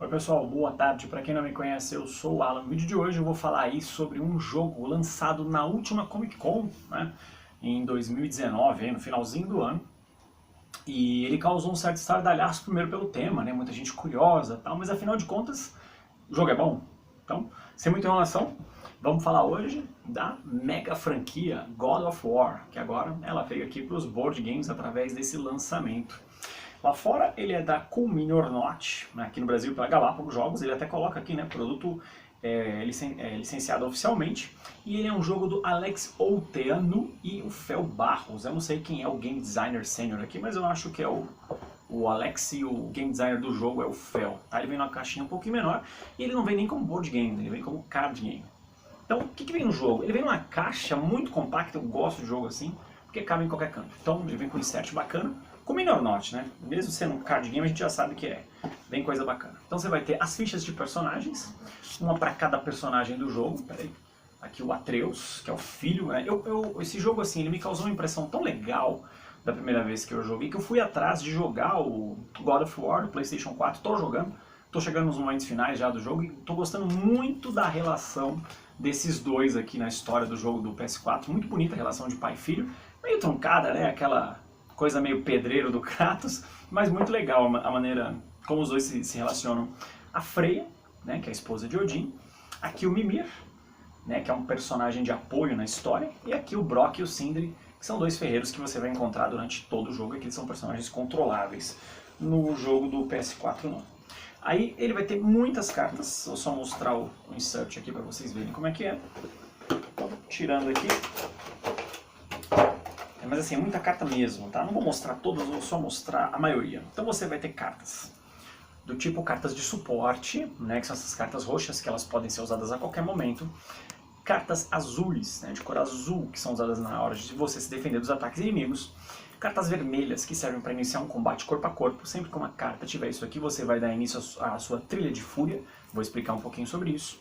Oi pessoal, boa tarde. Para quem não me conhece, eu sou o Alan. No vídeo de hoje eu vou falar aí sobre um jogo lançado na última Comic Con, né, em 2019, aí, no finalzinho do ano. E ele causou um certo estardalhaço primeiro pelo tema, né, muita gente curiosa e tal, mas afinal de contas, o jogo é bom. Então, sem muita enrolação, vamos falar hoje da mega franquia God of War, que agora ela veio aqui para os board games através desse lançamento. Lá fora ele é da Cool Mini or Not, né, aqui no Brasil pela Galápagos Jogos, ele até coloca aqui, né, produto licenciado oficialmente, e ele é um jogo do Alex Outeano e o Fel Barros. Eu não sei quem é o game designer sênior aqui, mas eu acho que é o Alex, e o game designer do jogo é o Fel. Tá? Ele vem numa caixinha um pouquinho menor, e ele não vem nem como board game, ele vem como card game. Então, o que vem no jogo? Ele vem numa caixa muito compacta, eu gosto de jogo assim, porque cabe em qualquer canto. Então, ele vem com um insert bacana, com Mini or Not, né? Mesmo sendo um card game, a gente já sabe que é bem coisa bacana. Então você vai ter as fichas de personagens, uma para cada personagem do jogo. Peraí. Aqui o Atreus, que é o filho, né? Esse jogo, assim, ele me causou uma impressão tão legal da primeira vez que eu joguei, que eu fui atrás de jogar o God of War do PlayStation 4, tô jogando, tô chegando nos momentos finais já do jogo e tô gostando muito da relação desses dois aqui na história do jogo do PS4, muito bonita a relação de pai e filho, meio truncada, né? Aquela coisa meio pedreiro do Kratos, mas muito legal a maneira como os dois se relacionam. A Freya, né, que é a esposa de Odin, aqui o Mimir, né, que é um personagem de apoio na história, e aqui o Brock e o Sindri, que são dois ferreiros que você vai encontrar durante todo o jogo, e que eles são personagens controláveis no jogo do PS4 não. Aí ele vai ter muitas cartas, vou só mostrar o insert aqui para vocês verem como é que é. Então, tirando aqui. Mas assim, é muita carta mesmo, tá? Não vou mostrar todas, vou só mostrar a maioria. Então você vai ter cartas do tipo cartas de suporte, né, que são essas cartas roxas que elas podem ser usadas a qualquer momento. Cartas azuis, né, de cor azul, que são usadas na hora de você se defender dos ataques inimigos. Cartas vermelhas, que servem para iniciar um combate corpo a corpo. Sempre que uma carta tiver isso aqui, você vai dar início à sua trilha de fúria. Vou explicar um pouquinho sobre isso.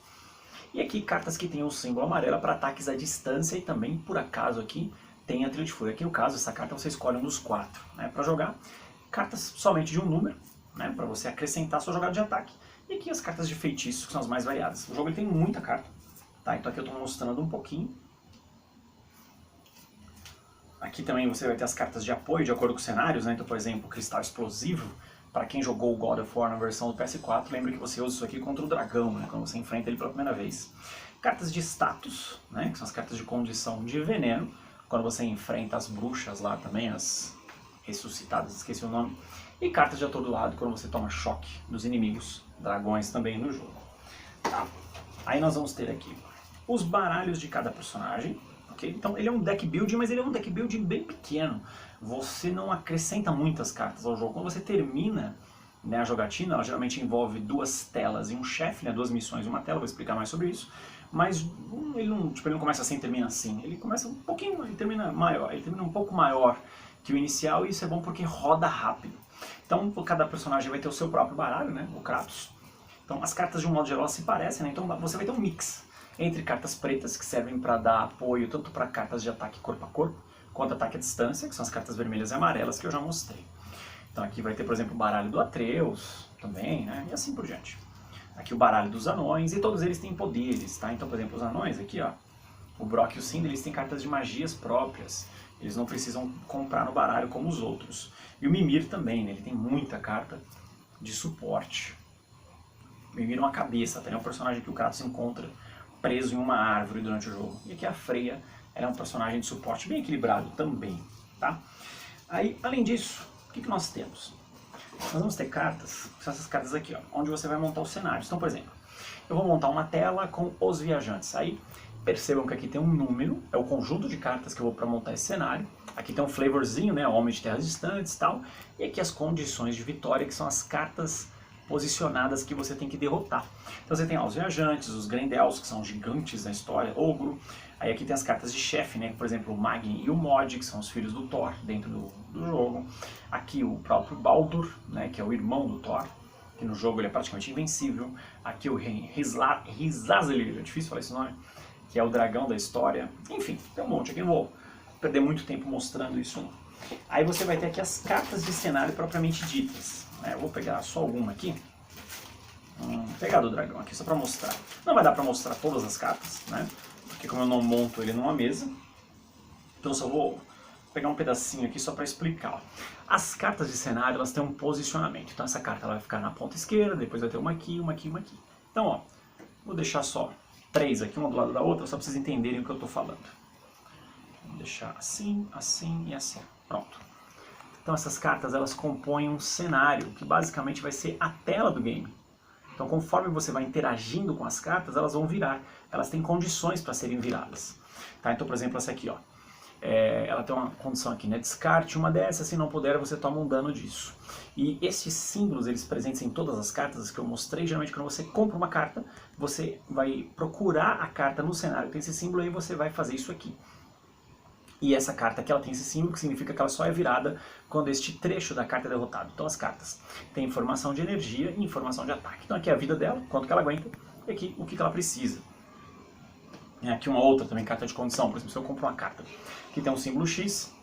E aqui cartas que têm o símbolo amarelo para ataques à distância e também, por acaso aqui, tem a trilha de fúria. Aqui no caso, essa carta você escolhe um dos 4, né, para jogar. Cartas somente de um número, né, para você acrescentar a sua jogada de ataque. E aqui as cartas de feitiço, que são as mais variadas. O jogo ele tem muita carta. Tá, então aqui eu estou mostrando um pouquinho. Aqui também você vai ter as cartas de apoio de acordo com os cenários, né? Então, por exemplo, Cristal Explosivo. Para quem jogou o God of War na versão do PS4, lembre que você usa isso aqui contra o dragão, né, quando você enfrenta ele pela primeira vez. Cartas de status, né, que são as cartas de condição de veneno, quando você enfrenta as bruxas lá também, as ressuscitadas, esqueci o nome. E cartas de todo lado, quando você toma choque dos inimigos, dragões também no jogo. Tá. Aí nós vamos ter aqui os baralhos de cada personagem. Okay? Então ele é um deck building, mas ele é um deck building bem pequeno. Você não acrescenta muitas cartas ao jogo. Quando você termina, né, a jogatina, ela geralmente envolve 2 telas e um chefe, né, 2 missões e uma tela, vou explicar mais sobre isso. Mas ele não começa assim e termina assim. Ele começa um pouquinho, ele termina maior, ele termina um pouco maior que o inicial, e isso é bom porque roda rápido. Então cada personagem vai ter o seu próprio baralho, né, o Kratos. Então as cartas de um modo geral se parecem, né, então você vai ter um mix entre cartas pretas, que servem para dar apoio tanto para cartas de ataque corpo a corpo, quanto ataque à distância, que são as cartas vermelhas e amarelas que eu já mostrei. Então aqui vai ter, por exemplo, o baralho do Atreus também, né, e assim por diante. Aqui o baralho dos anões, e todos eles têm poderes, tá? Então, por exemplo, os anões aqui, ó, o Brock e o Sindri, eles têm cartas de magias próprias. Eles não precisam comprar no baralho como os outros. E o Mimir também, né? Ele tem muita carta de suporte. O Mimir é uma cabeça, tá? É um personagem que o Kratos encontra preso em uma árvore durante o jogo. E aqui a Freya, ela é um personagem de suporte bem equilibrado também, tá? Aí, além disso, o que nós temos? Nós vamos ter cartas, que são essas cartas aqui, ó, onde você vai montar os cenários. Então, por exemplo, eu vou montar uma tela com os viajantes. Aí, percebam que aqui tem um número, é o conjunto de cartas que eu vou para montar esse cenário. Aqui tem um flavorzinho, né, Homem de Terras Distantes e tal. E aqui as condições de vitória, que são as cartas posicionadas que você tem que derrotar. Então você tem ó, os viajantes, os Grendels, que são gigantes na história, ogro. Aí aqui tem as cartas de chefe, né? Por exemplo, o Magni e o Mod, que são os filhos do Thor dentro do jogo. Aqui o próprio Baldur, né? Que é o irmão do Thor, que no jogo ele é praticamente invencível. Aqui o Rizazelir, é difícil falar esse nome, que é o dragão da história. Enfim, tem um monte. Aqui não vou perder muito tempo mostrando isso não. Aí você vai ter aqui as cartas de cenário propriamente ditas. Eu vou pegar só alguma aqui. pegar do dragão aqui só pra mostrar. Não vai dar pra mostrar todas as cartas, né? Porque como eu não monto ele numa mesa, então eu só vou pegar um pedacinho aqui só pra explicar. Ó. As cartas de cenário, elas têm um posicionamento. Então essa carta ela vai ficar na ponta esquerda, depois vai ter uma aqui, uma aqui, uma aqui. Então, ó, vou deixar só 3 aqui, uma do lado da outra, só pra vocês entenderem o que eu tô falando. Vou deixar assim, assim e assim. Pronto. Então essas cartas, elas compõem um cenário, que basicamente vai ser a tela do game. Então conforme você vai interagindo com as cartas, elas vão virar. Elas têm condições para serem viradas. Tá? Então, por exemplo, essa aqui, ó. Ela tem uma condição aqui, né? Descarte uma dessas, se não puder, você toma um dano disso. E esses símbolos, eles presentes em todas as cartas que eu mostrei, geralmente quando você compra uma carta, você vai procurar a carta no cenário que tem esse símbolo e aí você vai fazer isso aqui. E essa carta aqui, ela tem esse símbolo, que significa que ela só é virada quando este trecho da carta é derrotado. Então as cartas têm informação de energia e informação de ataque. Então aqui é a vida dela, quanto que ela aguenta, e aqui o que ela precisa. Aqui uma outra também, carta de condição. Por exemplo, se eu compro uma carta que tem um símbolo X,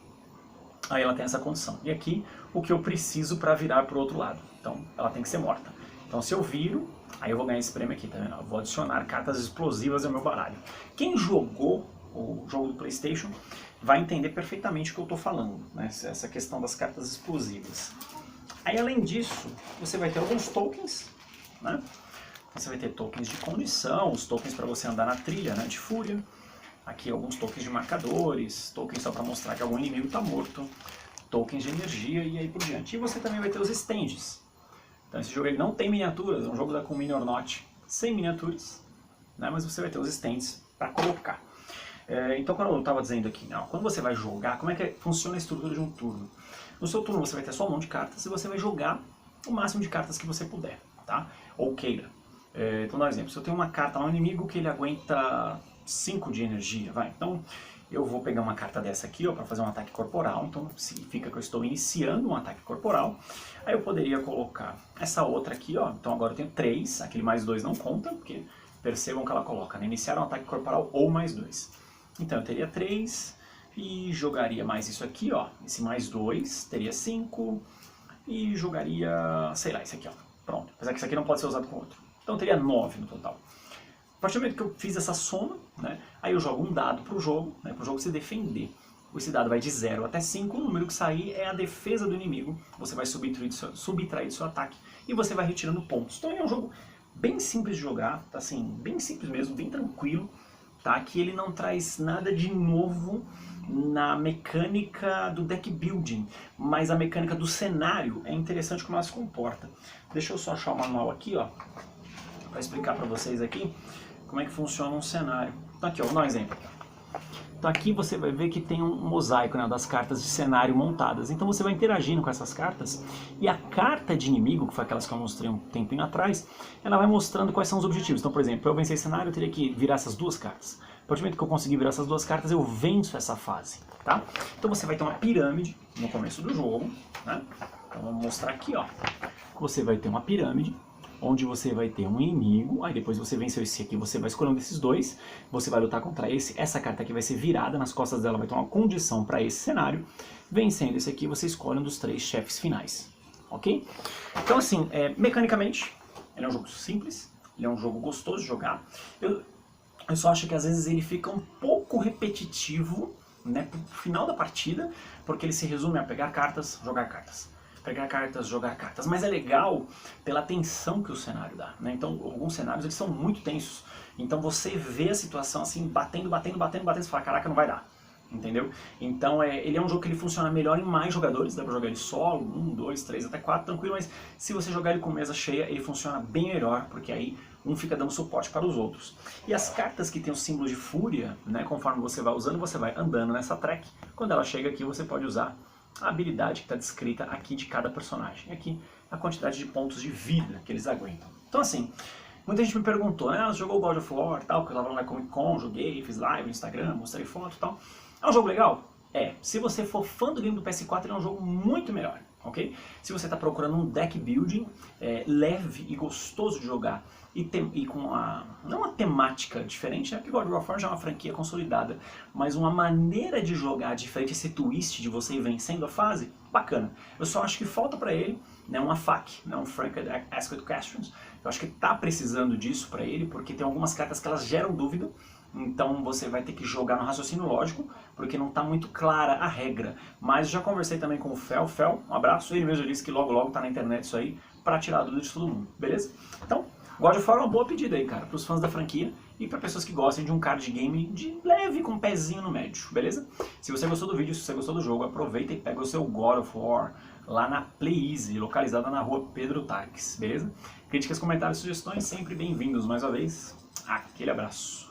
aí ela tem essa condição. E aqui, o que eu preciso para virar para o outro lado. Então, ela tem que ser morta. Então, se eu viro, aí eu vou ganhar esse prêmio aqui, tá vendo? Eu vou adicionar cartas explosivas ao meu baralho. Quem jogou o jogo do PlayStation vai entender perfeitamente o que eu estou falando, né? Essa questão das cartas explosivas. Aí, além disso, você vai ter alguns tokens, né? Você vai ter tokens de condição, os tokens para você andar na trilha, né, de fúria. Aqui alguns tokens de marcadores, tokens só para mostrar que algum inimigo está morto, tokens de energia e aí por diante. E você também vai ter os stands. Então esse jogo ele não tem miniaturas, é um jogo da Commune or Not, sem miniaturas, né, mas você vai ter os stands para colocar. Então quando eu estava dizendo aqui, não, quando você vai jogar, como é que funciona a estrutura de um turno? No seu turno você vai ter sua mão de cartas e você vai jogar o máximo de cartas que você puder, tá? Ou queira. Então, por exemplo, se eu tenho uma carta lá, um inimigo que ele aguenta 5 de energia, vai. Então, eu vou pegar uma carta dessa aqui, ó, para fazer um ataque corporal. Então, significa que eu estou iniciando um ataque corporal. Aí eu poderia colocar essa outra aqui, ó. Então, agora eu tenho 3. Aquele mais 2 não conta, porque percebam que ela coloca, né? Iniciar um ataque corporal ou mais 2. Então, eu teria 3 e jogaria mais isso aqui, ó. Esse mais 2 teria 5 e jogaria, sei lá, esse aqui, ó. Pronto. Apesar que esse aqui não pode ser usado com outro. Então eu teria 9 no total. A partir do momento que eu fiz essa soma, né, aí eu jogo um dado para o jogo, né, para o jogo se defender. Esse dado vai de 0 até 5, o número que sair é a defesa do inimigo, você vai subtrair do seu ataque e você vai retirando pontos. Então é um jogo bem simples de jogar, tá, assim, bem simples mesmo, bem tranquilo, tá, que ele não traz nada de novo na mecânica do deck building, mas a mecânica do cenário é interessante como ela se comporta. Deixa eu só achar o manual aqui, ó, para explicar para vocês aqui como é que funciona um cenário. Então aqui, ó, vou dar um exemplo. Então aqui você vai ver que tem um mosaico, né, das cartas de cenário montadas. Então você vai interagindo com essas cartas e a carta de inimigo, que foi aquelas que eu mostrei um tempinho atrás, ela vai mostrando quais são os objetivos. Então, por exemplo, para eu vencer esse cenário eu teria que virar essas duas cartas. A partir do momento que eu conseguir virar essas duas cartas, eu venço essa fase, tá? Então você vai ter uma pirâmide no começo do jogo, né? Então vamos mostrar aqui, ó. Você vai ter uma pirâmide, onde você vai ter um inimigo, aí depois você venceu esse aqui, você vai escolher um desses dois, você vai lutar contra esse, essa carta aqui vai ser virada, nas costas dela vai ter uma condição para esse cenário, vencendo esse aqui você escolhe um dos 3 chefes finais, ok? Então assim, mecanicamente, ele é um jogo simples, ele é um jogo gostoso de jogar, eu só acho que às vezes ele fica um pouco repetitivo, né, pro final da partida, porque ele se resume a pegar cartas, jogar cartas. Pegar cartas, jogar cartas, mas é legal pela tensão que o cenário dá, né? Então alguns cenários eles são muito tensos, então você vê a situação assim, batendo, você fala, caraca, não vai dar, entendeu? Então ele é um jogo que ele funciona melhor em mais jogadores, dá pra jogar ele solo, 1, 2, 3, até 4, tranquilo, mas se você jogar ele com mesa cheia, ele funciona bem melhor, porque aí um fica dando suporte para os outros. E as cartas que tem o símbolo de fúria, né, conforme você vai usando, você vai andando nessa track, quando ela chega aqui você pode usar a habilidade que está descrita aqui de cada personagem. Aqui a quantidade de pontos de vida que eles aguentam. Então assim, muita gente me perguntou, né, você jogou God of War, tal, que eu estava lá na Comic Con, joguei, fiz live no Instagram, mostrei foto e tal. É um jogo legal? É. Se você for fã do game do PS4, ele é um jogo muito melhor, ok? Se você está procurando um deck building leve e gostoso de jogar, e com não uma temática diferente, né? Porque God of War já é uma franquia consolidada, mas uma maneira de jogar diferente, esse twist de você ir vencendo a fase, bacana. Eu só acho que falta para ele, né, uma FAQ, né, um Franked Asked Questions, Eu acho que tá precisando disso para ele, porque tem algumas cartas que elas geram dúvida, então você vai ter que jogar no raciocínio lógico, porque não está muito clara a regra. Mas já conversei também com o Fel, um abraço, ele mesmo disse que logo logo tá na internet isso aí, para tirar a dúvida de todo mundo, beleza? Então, God of War é uma boa pedida aí, cara, pros fãs da franquia e para pessoas que gostem de um card game de leve com um pezinho no médio, beleza? Se você gostou do vídeo, se você gostou do jogo, aproveita e pega o seu God of War lá na Play Easy, localizada na rua Pedro Taques, beleza? Críticas, comentários, sugestões sempre bem-vindos mais uma vez. Aquele abraço.